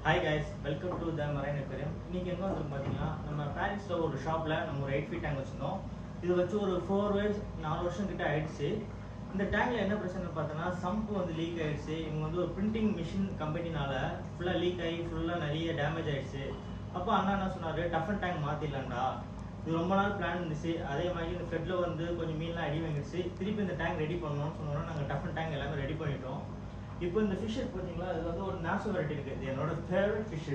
Hi guys, welcome to the Marine Aquarium. இன்னைக்கு எங்க வந்து பாத்தீங்கன்னா நம்ம பாரிஸ்ல ஒரு ஷாப்ல நம்ம ஒரு 8 feet டேங்க் வச்சிருந்தோம். இது வச்சு ஒரு 4 வருஷம் கிட்ட ஆயிடுச்சு. இந்த டேங்க்ல என்ன பிரச்சனை பார்த்தனா சம்ப் வந்து லீக் ஆயிடுச்சு. இவங்க வந்து ஒரு பிரிண்டிங் மிஷின் கம்பெனினால ஃபுல்லா லீக் ஆகி ஃபுல்லா நிறைய டேமேஜ் ஆயிடுச்சு. அப்ப அண்ணா என்ன சொன்னாரு, டஃபன் டேங்க் மாத்திடலாம்டா. இது ரொம்ப நாள் பிளான் இருந்துச்சு. அதே மாதிரி இந்த ஃப்ளட்ல வந்து கொஞ்சம் மீன்லாம் அடி வாங்கிடுச்சு. திருப்பி இந்த டேங்க் ரெடி பண்ணணும்னு சொன்னோம்னா நாங்க டஃபன் டேங்க் எல்லாமே ரெடி பண்ணிட்டோம். இப்போ இந்த ஃபிஷ் பார்த்தீங்களா, இது வந்து ஒரு நாசோ வெரைட்டி இருக்குது. இது என்னோட ஃபேவரட் ஃபிஷ்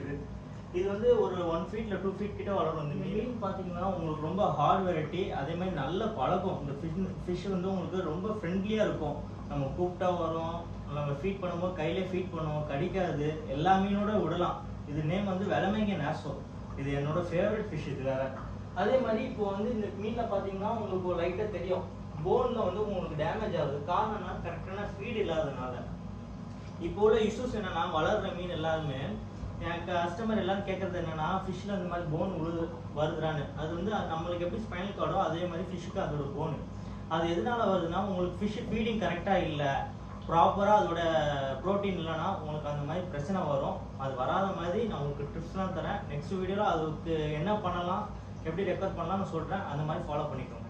இது வந்து ஒரு 1 feet இல்ல 2 feet கிட்ட வளரும். இந்த மீன் பார்த்தீங்கன்னா உங்களுக்கு ரொம்ப ஹார்ட் வெரைட்டி. அதே மாதிரி நல்ல பழக்கம். இந்த ஃபிஷ் வந்து உங்களுக்கு ரொம்ப ஃப்ரெண்ட்லியாக இருக்கும். நம்ம கூப்பிட்டா வரும், நம்ம ஃபீட் பண்ணும்போது கையிலே ஃபீட் பண்ணுவோம், கடிக்காது, எல்லா மீனோட விடலாம். இது நேம் வந்து வெலமேங்க நாசோ. இது என்னோட ஃபேவரட் ஃபிஷ். இது வேற. அதே மாதிரி இப்போ வந்து இந்த மீனில் பார்த்தீங்கன்னா உங்களுக்கு லைட்டாக தெரியும், போனில் வந்து உங்களுக்கு டேமேஜ் ஆகுது. காரணம்னா கரெக்டான ஃபீட் இல்லாததுனால. இப்போ உள்ள இஷ்யூஸ் என்னன்னா, வளர்ற மீன் எல்லாருமே என் கஸ்டமர் எல்லாரும் கேட்கறது என்னன்னா, ஃபிஷ்ல அந்த மாதிரி போன் வருதுறான்னு. அது வந்து நம்மளுக்கு எப்படி ஸ்பைனல் கார்டோ அதே மாதிரி ஃபிஷ்ஷுக்கு அதோட போன். அது எதனால வருதுன்னா, உங்களுக்கு ஃபிஷ் ஃபீடிங் கரெக்டாக இல்லை, ப்ராப்பராக அதோட ப்ரோட்டீன் இல்லைன்னா உங்களுக்கு அந்த மாதிரி பிரச்சனை வரும். அது வராத மாதிரி நான் உங்களுக்கு டிப்ஸ்லாம் தரேன். நெக்ஸ்ட் வீடியோவில் அதுக்கு என்ன பண்ணலாம், எப்படி ரெக்கவர் பண்ணலாம்னு சொல்கிறேன். அந்த மாதிரி ஃபாலோ பண்ணிக்கோங்க.